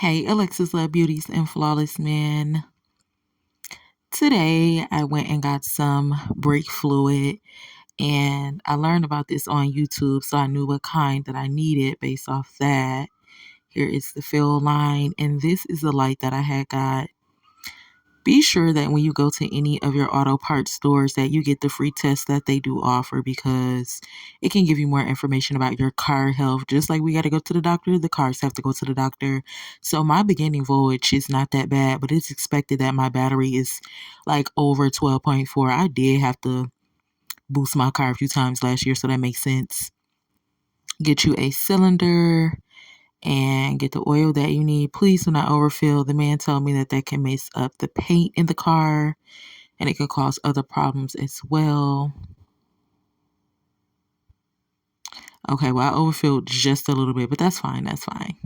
Hey, Alexis Love Beauties and Flawless Men. Today, I went and got some brake fluid, and I learned about this on YouTube, so I knew what kind that I needed based off that. Here is the fill line, and this is the light that I had got. Be sure that when you go to any of your auto parts stores that you get the free test that they do offer because it can give you more information about your car health. Just like we got to go to the doctor, the cars have to go to the doctor. So my beginning voltage is not that bad, but it's expected that my battery is like over 12.4. I did have to boost my car a few times last year, so that makes sense. Get you a cylinder and get the oil that you need. Please do not overfill. The man told me that that can mess up the paint in the car and it can cause other problems as well. Okay, well, I overfilled just a little bit, but that's fine. That's fine.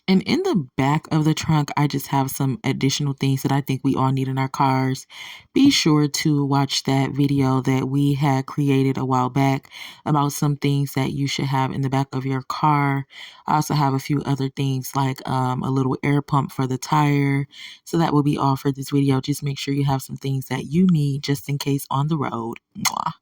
And in the back of the trunk, I just have some additional things that I think we all need in our cars. Be sure to watch that video that we had created a while back about some things that you should have in the back of your car. I also have a few other things like a little air pump for the tire. So that will be all for this video. Just make sure you have some things that you need just in case on the road. Mwah.